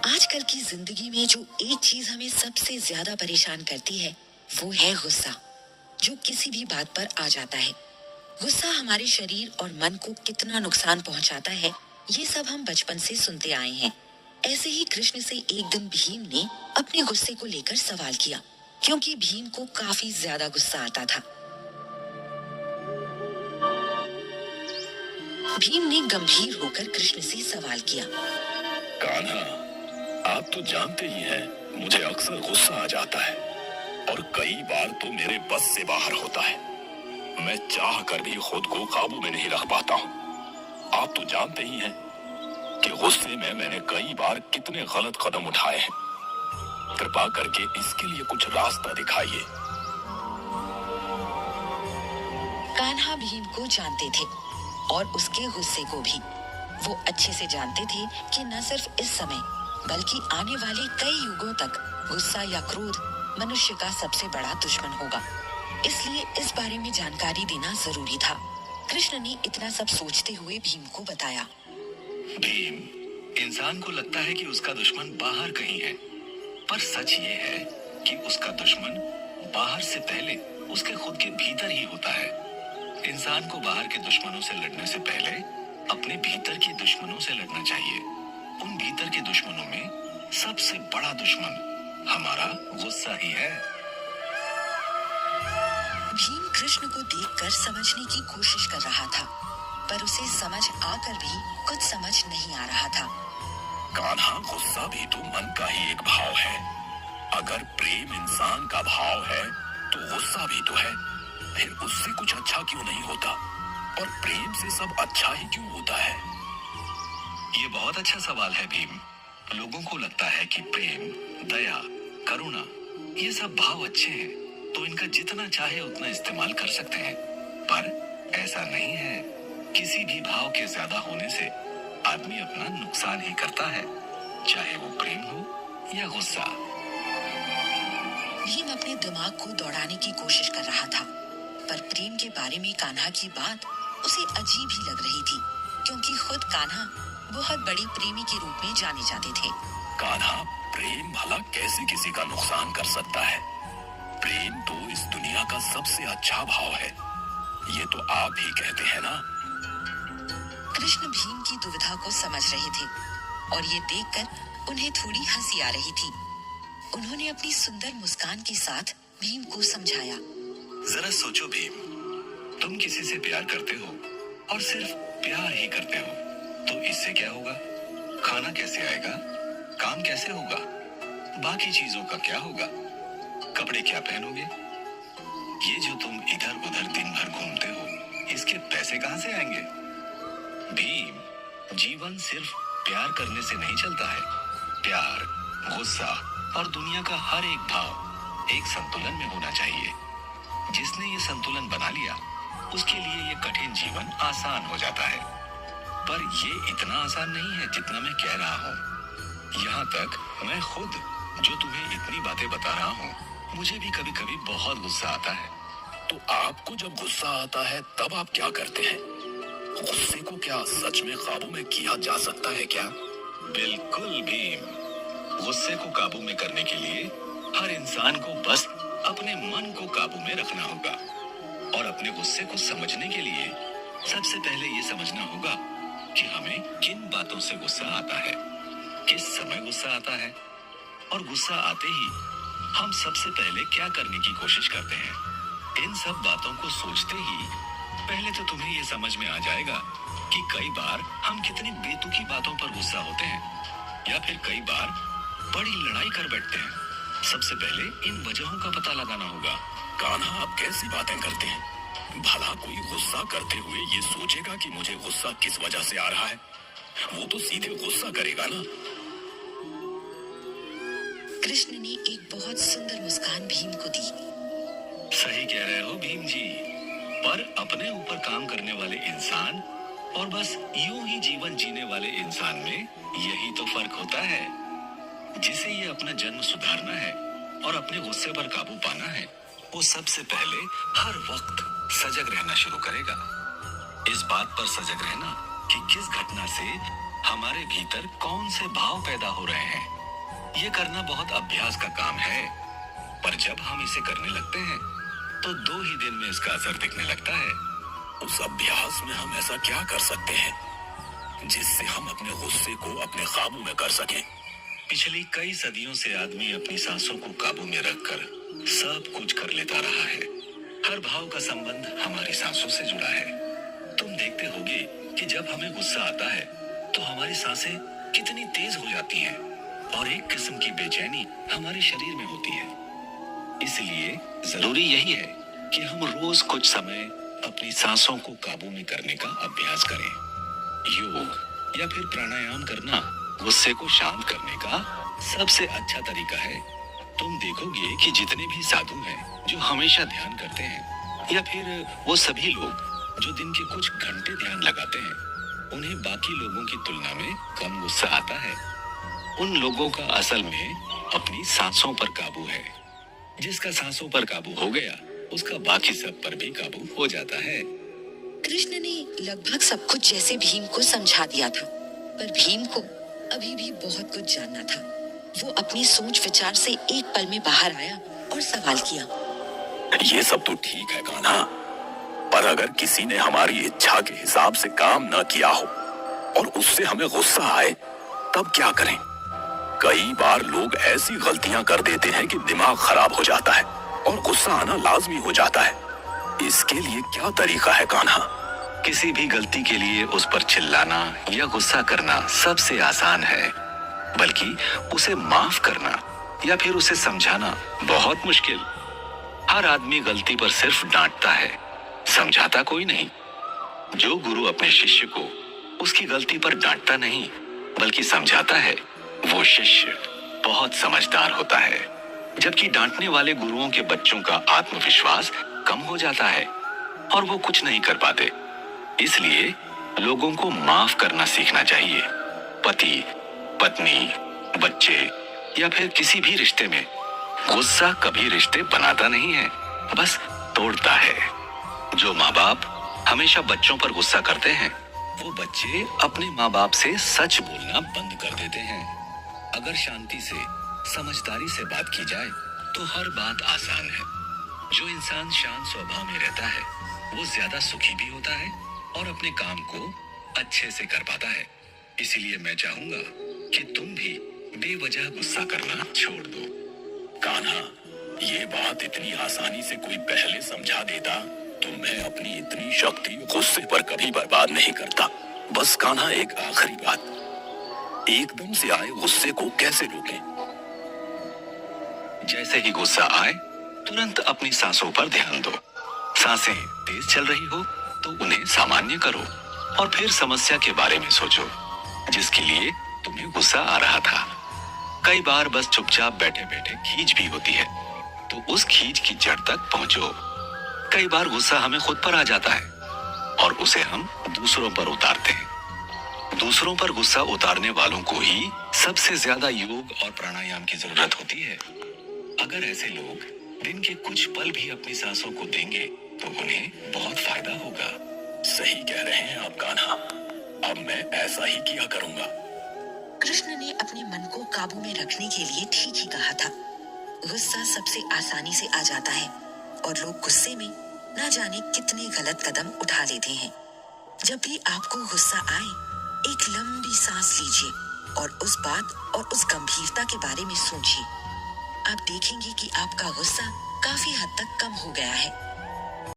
आजकल की जिंदगी में जो एक चीज हमें सबसे ज्यादा परेशान करती है वो है गुस्सा, जो किसी भी बात पर आ जाता है। गुस्सा हमारे शरीर और मन को कितना नुकसान पहुंचाता है, ये सब हम बचपन से सुनते आए हैं। ऐसे ही कृष्ण से एक दिन भीम ने अपने गुस्से को लेकर सवाल किया, क्योंकि भीम को काफी ज्यादा गुस्सा आता था। भीम ने गंभीर होकर कृष्ण से सवाल किया, कान्हा, आप तो जानते ही हैं, मुझे अक्सर गुस्सा आ जाता है और कई बार तो मेरे बस से बाहर होता है। मैं चाह कर भी खुद को काबू में नहीं रख पाता हूँ। आप तो जानते ही हैं कि गुस्से में मैंने कई बार कितने गलत कदम उठाए हैं। कृपा करके इसके लिए कुछ रास्ता दिखाइए। कान्हा भीम को जानते थे और उसके गुस्से को भी। वो अच्छे से जानते थे कि न सिर्फ इस समय बल्कि आने वाले कई युगों तक गुस्सा या क्रोध मनुष्य का सबसे बड़ा दुश्मन होगा। इसलिए इस बारे में जानकारी देना जरूरी था। कृष्ण ने इतना सब सोचते हुए भीम को बताया, भीम, इंसान को लगता है कि उसका दुश्मन बाहर कहीं है, पर सच ये है कि उसका दुश्मन बाहर से पहले उसके खुद के भीतर ही होता है। इंसान को बाहर के दुश्मनों से लड़ने से पहले अपने भीतर के दुश्मनों से लड़ना चाहिए। उन भीतर के दुश्मनों में सबसे बड़ा दुश्मन हमारा गुस्सा ही है। भीम कृष्ण को देखकर समझने की कोशिश कर रहा था, पर उसे समझ आकर भी कुछ समझ नहीं आ रहा था। कान्हा, गुस्सा भी तो मन का ही एक भाव है। अगर प्रेम इंसान का भाव है तो गुस्सा भी तो है। फिर उससे कुछ अच्छा क्यों नहीं होता? और प्रेम से सब अच्छा ही क्यों होता है? ये बहुत अच्छा सवाल है भीम। लोगों को लगता है कि प्रेम, दया, करुणा ये सब भाव अच्छे हैं, तो इनका जितना चाहे उतना इस्तेमाल कर सकते हैं। पर ऐसा नहीं है। किसी भी भाव के ज्यादा होने से आदमी अपना नुकसान ही करता है, चाहे वो प्रेम हो या गुस्सा। भीम अपने दिमाग को दौड़ाने की कोशिश कर रहा था, पर प्रेम के बारे में कान्हा की बात उसे अजीब ही लग रही थी, क्योंकि खुद कान्हा बहुत बड़ी प्रेमी के रूप में जाने जाते थे। कान्हा, प्रेम भला कैसे किसी का नुकसान कर सकता है? प्रेम तो इस दुनिया का सबसे अच्छा भाव है। ये तो आप ही कहते हैं ना? कृष्ण भीम की दुविधा को समझ रहे थे और ये देखकर उन्हें थोड़ी हंसी आ रही थी। उन्होंने अपनी सुंदर मुस्कान के साथ भीम को समझाया, जरा सोचो भीम, तुम किसी से प्यार करते हो और सिर्फ प्यार ही करते हो, तो इससे क्या होगा? खाना कैसे आएगा? काम कैसे होगा? बाकी चीजों का क्या होगा? कपड़े क्या पहनोगे? ये जो तुम इधर उधर दिन भर घूमते हो, इसके पैसे कहाँ से आएंगे? भीम, जीवन सिर्फ प्यार करने से नहीं चलता है। प्यार, गुस्सा और दुनिया का हर एक भाव एक संतुलन में होना चाहिए। जिसने ये संतुलन बना लिया, उसके लिए ये कठिन जीवन आसान हो जाता है। पर ये इतना आसान नहीं है जितना मैं कह रहा हूँ। यहाँ तक मैं खुद जो तुम्हें इतनी बातें बता रहा हूँ, मुझे भी कभी कभी बहुत गुस्सा आता है। तो आपको जब गुस्सा आता है तब आप क्या करते हैं? गुस्से को क्या सच में काबू में किया जा सकता है क्या? बिल्कुल भीम, गुस्से को काबू में करने के लिए हर इंसान को बस अपने मन को काबू में रखना होगा। और अपने गुस्से को समझने के लिए सबसे पहले ये समझना होगा कि हमें किन बातों से गुस्सा आता है, किस समय गुस्सा आता है, और गुस्सा आते ही हम सबसे पहले क्या करने की कोशिश करते हैं। इन सब बातों को सोचते ही पहले तो तुम्हें ये समझ में आ जाएगा कि कई बार हम कितनी बेतुकी बातों पर गुस्सा होते हैं, या फिर कई बार बड़ी लड़ाई कर बैठते हैं। सबसे पहले इन वजहों का पता लगाना होगा। कान्हा, आप कैसी बातें करते हैं? भला कोई गुस्सा करते हुए ये सोचेगा कि मुझे गुस्सा किस वजह से आ रहा है? वो तो सीधे गुस्सा करेगा ना। कृष्ण ने एक बहुत सुंदर मुस्कान भीम को दी। सही कह रहे हो भीम जी, पर अपने ऊपर काम करने वाले इंसान और बस यूं ही जीवन जीने वाले इंसान में यही तो फर्क होता है। जिसे ये अपना जन्म सुधारना है और अपने गुस्से पर काबू पाना है, वो सबसे पहले हर वक्त सजग रहना शुरू करेगा। इस बात पर सजग रहना कि किस घटना से हमारे भीतर कौन से भाव पैदा हो रहे हैं ये करना बहुत अभ्यास का काम है, पर जब हम इसे करने लगते हैं तो 2 ही दिन में इसका असर दिखने लगता है। उस अभ्यास में हम ऐसा क्या कर सकते हैं जिससे हम अपने गुस्से को अपने काबू में कर सकें? पिछली कई सदियों से आदमी अपनी सांसों को काबू में रखकर सब कुछ कर लेता रहा है। हर भाव का संबंध हमारी सांसों से जुड़ा है। तुम देखते होगे कि जब हमें गुस्सा आता है तो हमारी सांसें कितनी तेज हो जाती हैं और एक किस्म की बेचैनी हमारे शरीर में होती है। इसलिए जरूरी यही है कि हम रोज कुछ समय अपनी सांसों को काबू में करने का अभ्यास करें। योग या फिर प्राणायाम करना गुस्से को शांत करने का सबसे अच्छा तरीका है। तुम देखोगे कि जितने भी साधु हैं जो हमेशा ध्यान करते हैं, या फिर वो सभी लोग जो दिन के कुछ घंटे ध्यान लगाते हैं, उन्हें बाकी लोगों की तुलना में कम गुस्सा आता है। उन लोगों का असल में अपनी सांसों पर काबू है। जिसका सांसों पर काबू हो गया उसका बाकी सब पर भी काबू हो जाता है। कृष्ण ने लगभग सब कुछ जैसे भीम को समझा दिया था, पर भीम को अभी भी बहुत कुछ जानना था। वो अपनी सोच विचार से एक पल में बाहर आया और सवाल किया, ये सब तो ठीक है कान्हा, पर अगर किसी ने हमारी इच्छा के हिसाब से काम न किया हो और उससे हमें गुस्सा आए तब क्या करें? कई बार लोग ऐसी गलतियां कर देते हैं कि दिमाग खराब हो जाता है और गुस्सा आना लाजमी हो जाता है। इसके लिए क्या तरीका है कान्हा? किसी भी गलती के लिए उस पर चिल्लाना या गुस्सा करना सबसे आसान है, बल्कि उसे माफ करना या फिर उसे समझाना बहुत मुश्किल। हर आदमी गलती पर सिर्फ डांटता है, समझाता कोई नहीं। जो गुरु अपने शिष्य को उसकी गलती पर डांटता नहीं बल्कि समझाता है, वो शिष्य बहुत समझदार होता है। जबकि डांटने वाले गुरुओं के बच्चों का आत्मविश्वास कम हो जाता है और वो कुछ नहीं कर पाते। इसलिए लोगों को माफ करना सीखना चाहिए। पति, पत्नी, बच्चे या फिर किसी भी रिश्ते में गुस्सा कभी रिश्ते बनाता नहीं है, बस तोड़ता है। जो माँ बाप हमेशा बच्चों पर गुस्सा करते हैं, वो बच्चे अपने माँ बाप से सच बोलना बंद कर देते हैं। अगर शांति से, समझदारी से बात की जाए तो हर बात आसान है। जो इंसान शांत स्वभाव में रहता है वो ज्यादा सुखी भी होता है और अपने काम को अच्छे से कर पाता है। इसीलिए मैं चाहूंगा कि तुम भी बेवजह गुस्सा करना छोड़ दो। कान्हा, ये बात इतनी आसानी से कोई पहले समझा देता तो मैं अपनी इतनी शक्ति गुस्से पर कभी बर्बाद नहीं करता। बस कान्हा, एक आखिरी बात, एकदम से आए गुस्से को कैसे रोकें? जैसे ही गुस्सा आए तुरंत अपनी सांसों पर ध्यान दो। सांसें तेज चल रही हो तो उन्हें सामान्य करो और फिर समस्या के बारे में सोचो जिसके लिए तुम्हें गुस्सा आ रहा था। कई बार बस चुपचाप बैठे बैठे खींच भी होती है, तो उस खींच की जड़ तक पहुंचो। कई बार गुस्सा हमें खुद पर आ जाता है और उसे हम दूसरों पर उतारते हैं। दूसरों पर गुस्सा उतारने वालों को ही सबसे ज्यादा योग और प्राणायाम की जरूरत होती है। अगर ऐसे लोग दिन के कुछ पल भी अपनी सांसों को देंगे तो उन्हें बहुत फायदा होगा। सही कह रहे हैं आप कान्हा, अब मैं ऐसा ही किया करूंगा। कृष्ण ने अपने मन को काबू में रखने के लिए ठीक ही कहा था। गुस्सा सबसे आसानी से आ जाता है और लोग गुस्से में न जाने कितने गलत कदम उठा लेते हैं। जब भी आपको गुस्सा आए, एक लंबी सांस लीजिए और उस बात और उस गंभीरता के बारे में सोचिए। आप देखेंगे कि आपका गुस्सा काफी हद तक कम हो गया है